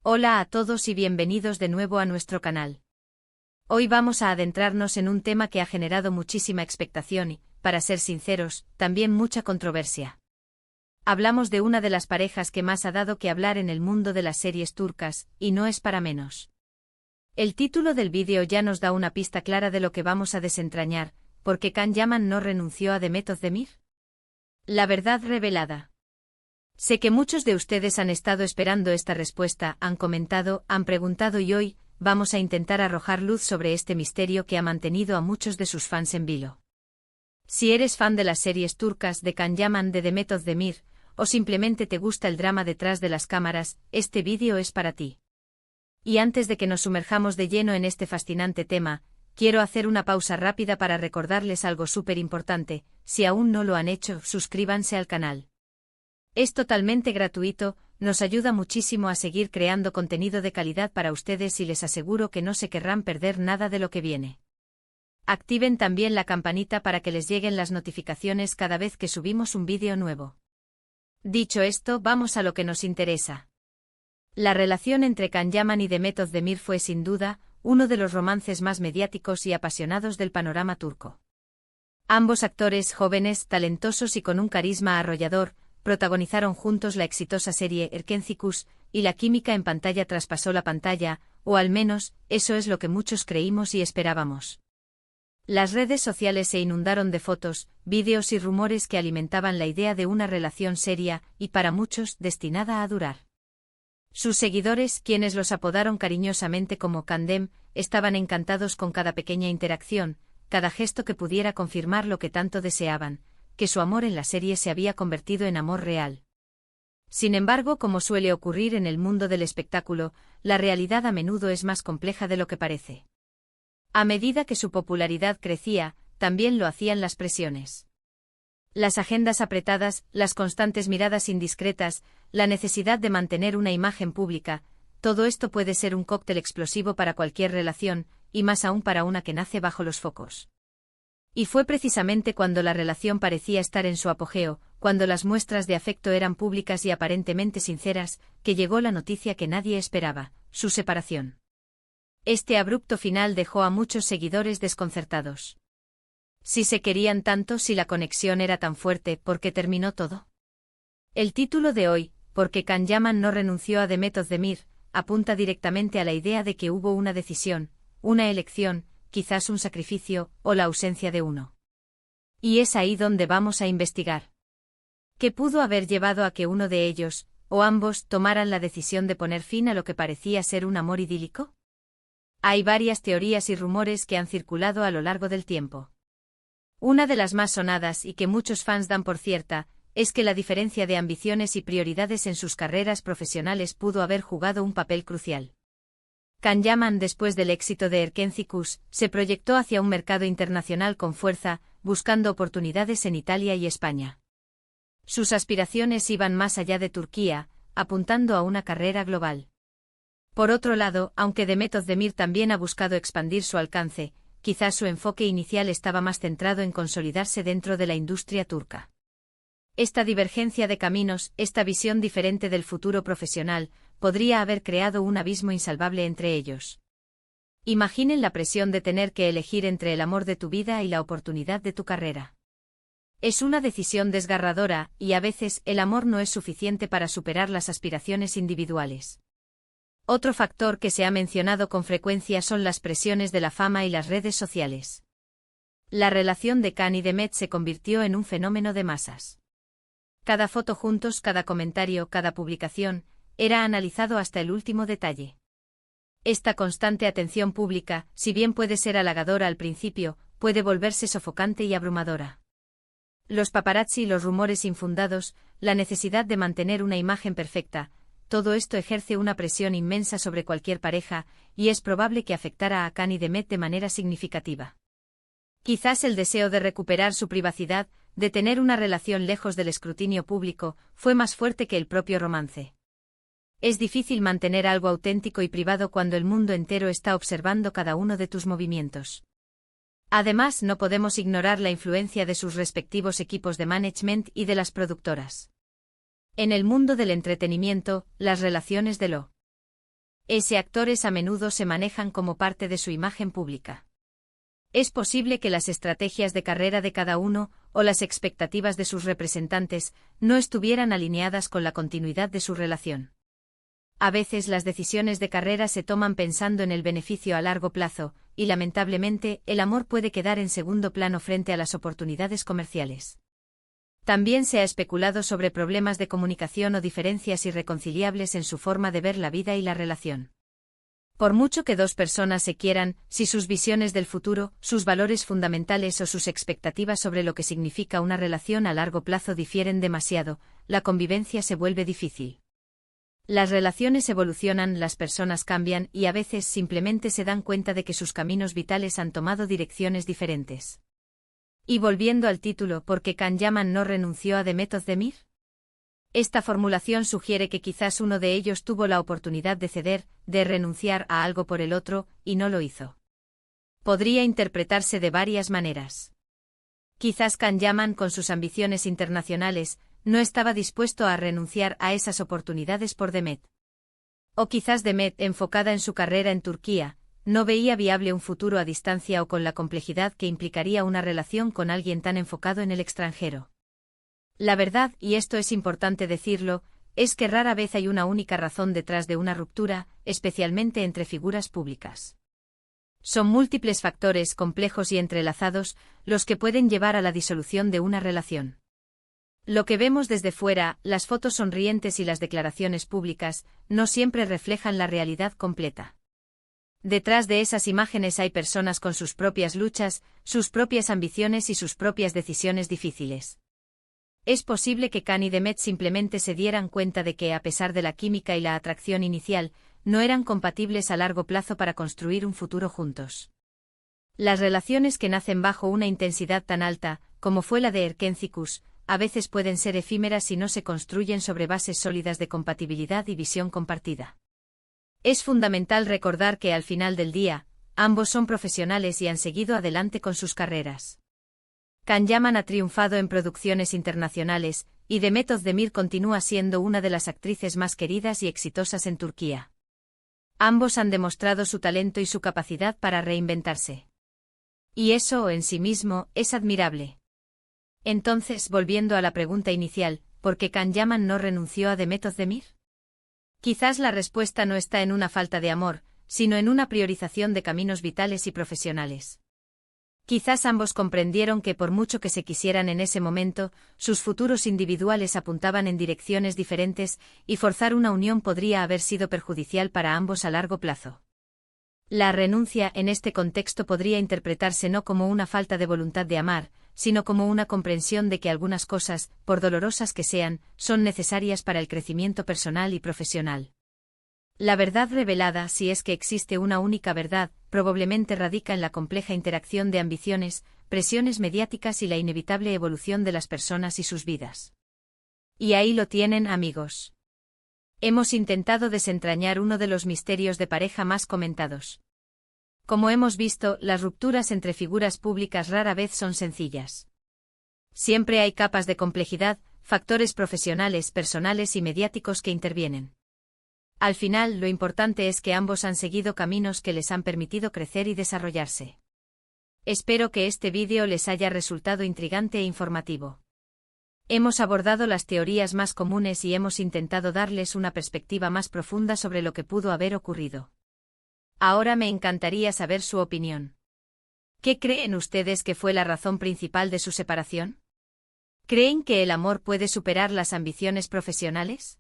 Hola a todos y bienvenidos de nuevo a nuestro canal. Hoy vamos a adentrarnos en un tema que ha generado muchísima expectación y, para ser sinceros, también mucha controversia. Hablamos de una de las parejas que más ha dado que hablar en el mundo de las series turcas, y no es para menos. El título del vídeo ya nos da una pista clara de lo que vamos a desentrañar, ¿por qué Can Yaman no renunció a Demet Özdemir? La verdad revelada. Sé que muchos de ustedes han estado esperando esta respuesta, han comentado, han preguntado y hoy, vamos a intentar arrojar luz sobre este misterio que ha mantenido a muchos de sus fans en vilo. Si eres fan de las series turcas de Can Yaman de Demet Özdemir, o simplemente te gusta el drama detrás de las cámaras, este vídeo es para ti. Y antes de que nos sumerjamos de lleno en este fascinante tema, quiero hacer una pausa rápida para recordarles algo súper importante. Si aún no lo han hecho, suscríbanse al canal. Es totalmente gratuito, nos ayuda muchísimo a seguir creando contenido de calidad para ustedes y les aseguro que no se querrán perder nada de lo que viene. Activen también la campanita para que les lleguen las notificaciones cada vez que subimos un vídeo nuevo. Dicho esto, vamos a lo que nos interesa. La relación entre Can Yaman y Demet Özdemir fue sin duda uno de los romances más mediáticos y apasionados del panorama turco. Ambos actores jóvenes, talentosos y con un carisma arrollador, protagonizaron juntos la exitosa serie Erkenci, y la química en pantalla traspasó la pantalla, o al menos, eso es lo que muchos creímos y esperábamos. Las redes sociales se inundaron de fotos, vídeos y rumores que alimentaban la idea de una relación seria, y para muchos, destinada a durar. Sus seguidores, quienes los apodaron cariñosamente como Kandem, estaban encantados con cada pequeña interacción, cada gesto que pudiera confirmar lo que tanto deseaban, que su amor en la serie se había convertido en amor real. Sin embargo, como suele ocurrir en el mundo del espectáculo, la realidad a menudo es más compleja de lo que parece. A medida que su popularidad crecía, también lo hacían las presiones. Las agendas apretadas, las constantes miradas indiscretas, la necesidad de mantener una imagen pública, todo esto puede ser un cóctel explosivo para cualquier relación, y más aún para una que nace bajo los focos. Y fue precisamente cuando la relación parecía estar en su apogeo, cuando las muestras de afecto eran públicas y aparentemente sinceras, que llegó la noticia que nadie esperaba, su separación. Este abrupto final dejó a muchos seguidores desconcertados. Si se querían tanto, si la conexión era tan fuerte, ¿por qué terminó todo? El título de hoy, ¿por qué Can Yaman no renunció a Demet Özdemir?, apunta directamente a la idea de que hubo una decisión, una elección, quizás un sacrificio, o la ausencia de uno. Y es ahí donde vamos a investigar. ¿Qué pudo haber llevado a que uno de ellos, o ambos, tomaran la decisión de poner fin a lo que parecía ser un amor idílico? Hay varias teorías y rumores que han circulado a lo largo del tiempo. Una de las más sonadas y que muchos fans dan por cierta, es que la diferencia de ambiciones y prioridades en sus carreras profesionales pudo haber jugado un papel crucial. Can Yaman, después del éxito de Erkenci, se proyectó hacia un mercado internacional con fuerza, buscando oportunidades en Italia y España. Sus aspiraciones iban más allá de Turquía, apuntando a una carrera global. Por otro lado, aunque Demet Özdemir también ha buscado expandir su alcance, quizás su enfoque inicial estaba más centrado en consolidarse dentro de la industria turca. Esta divergencia de caminos, esta visión diferente del futuro profesional, podría haber creado un abismo insalvable entre ellos. Imaginen la presión de tener que elegir entre el amor de tu vida y la oportunidad de tu carrera. Es una decisión desgarradora, y a veces el amor no es suficiente para superar las aspiraciones individuales. Otro factor que se ha mencionado con frecuencia son las presiones de la fama y las redes sociales. La relación de Can y Demet se convirtió en un fenómeno de masas. Cada foto juntos, cada comentario, cada publicación, era analizado hasta el último detalle. Esta constante atención pública, si bien puede ser halagadora al principio, puede volverse sofocante y abrumadora. Los paparazzi y los rumores infundados, la necesidad de mantener una imagen perfecta, todo esto ejerce una presión inmensa sobre cualquier pareja, y es probable que afectara a Can y Demet de manera significativa. Quizás el deseo de recuperar su privacidad, de tener una relación lejos del escrutinio público, fue más fuerte que el propio romance. Es difícil mantener algo auténtico y privado cuando el mundo entero está observando cada uno de tus movimientos. Además, no podemos ignorar la influencia de sus respectivos equipos de management y de las productoras. En el mundo del entretenimiento, las relaciones de lo Ese actores a menudo se manejan como parte de su imagen pública. Es posible que las estrategias de carrera de cada uno, o las expectativas de sus representantes, no estuvieran alineadas con la continuidad de su relación. A veces las decisiones de carrera se toman pensando en el beneficio a largo plazo, y lamentablemente, el amor puede quedar en segundo plano frente a las oportunidades comerciales. También se ha especulado sobre problemas de comunicación o diferencias irreconciliables en su forma de ver la vida y la relación. Por mucho que dos personas se quieran, si sus visiones del futuro, sus valores fundamentales o sus expectativas sobre lo que significa una relación a largo plazo difieren demasiado, la convivencia se vuelve difícil. Las relaciones evolucionan, las personas cambian y a veces simplemente se dan cuenta de que sus caminos vitales han tomado direcciones diferentes. Y volviendo al título, ¿por qué Can Yaman no renunció a Demet Özdemir? Esta formulación sugiere que quizás uno de ellos tuvo la oportunidad de ceder, de renunciar a algo por el otro, y no lo hizo. Podría interpretarse de varias maneras. Quizás Can Yaman, con sus ambiciones internacionales, no estaba dispuesto a renunciar a esas oportunidades por Demet. O quizás Demet, enfocada en su carrera en Turquía, no veía viable un futuro a distancia o con la complejidad que implicaría una relación con alguien tan enfocado en el extranjero. La verdad, y esto es importante decirlo, es que rara vez hay una única razón detrás de una ruptura, especialmente entre figuras públicas. Son múltiples factores complejos y entrelazados los que pueden llevar a la disolución de una relación. Lo que vemos desde fuera, las fotos sonrientes y las declaraciones públicas, no siempre reflejan la realidad completa. Detrás de esas imágenes hay personas con sus propias luchas, sus propias ambiciones y sus propias decisiones difíciles. Es posible que Can y Demet simplemente se dieran cuenta de que, a pesar de la química y la atracción inicial, no eran compatibles a largo plazo para construir un futuro juntos. Las relaciones que nacen bajo una intensidad tan alta, como fue la de Erkencikus, a veces pueden ser efímeras si no se construyen sobre bases sólidas de compatibilidad y visión compartida. Es fundamental recordar que al final del día, ambos son profesionales y han seguido adelante con sus carreras. Can Yaman ha triunfado en producciones internacionales, y Demet Özdemir continúa siendo una de las actrices más queridas y exitosas en Turquía. Ambos han demostrado su talento y su capacidad para reinventarse. Y eso, en sí mismo, es admirable. Entonces, volviendo a la pregunta inicial, ¿por qué Can Yaman no renunció a Demet Özdemir? Quizás la respuesta no está en una falta de amor, sino en una priorización de caminos vitales y profesionales. Quizás ambos comprendieron que por mucho que se quisieran en ese momento, sus futuros individuales apuntaban en direcciones diferentes, y forzar una unión podría haber sido perjudicial para ambos a largo plazo. La renuncia en este contexto podría interpretarse no como una falta de voluntad de amar, sino como una comprensión de que algunas cosas, por dolorosas que sean, son necesarias para el crecimiento personal y profesional. La verdad revelada, si es que existe una única verdad, probablemente radica en la compleja interacción de ambiciones, presiones mediáticas y la inevitable evolución de las personas y sus vidas. Y ahí lo tienen, amigos. Hemos intentado desentrañar uno de los misterios de pareja más comentados. Como hemos visto, las rupturas entre figuras públicas rara vez son sencillas. Siempre hay capas de complejidad, factores profesionales, personales y mediáticos que intervienen. Al final, lo importante es que ambos han seguido caminos que les han permitido crecer y desarrollarse. Espero que este vídeo les haya resultado intrigante e informativo. Hemos abordado las teorías más comunes y hemos intentado darles una perspectiva más profunda sobre lo que pudo haber ocurrido. Ahora me encantaría saber su opinión. ¿Qué creen ustedes que fue la razón principal de su separación? ¿Creen que el amor puede superar las ambiciones profesionales?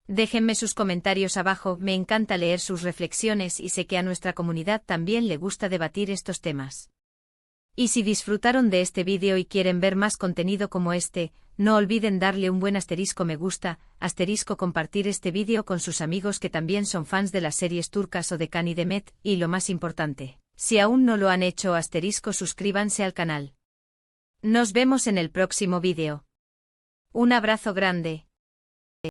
Déjenme sus comentarios abajo, me encanta leer sus reflexiones y sé que a nuestra comunidad también le gusta debatir estos temas. Y si disfrutaron de este vídeo y quieren ver más contenido como este, no olviden darle un buen asterisco me gusta, asterisco compartir este vídeo con sus amigos que también son fans de las series turcas o de Can y Demet, y lo más importante, si aún no lo han hecho asterisco suscríbanse al canal. Nos vemos en el próximo vídeo. Un abrazo grande.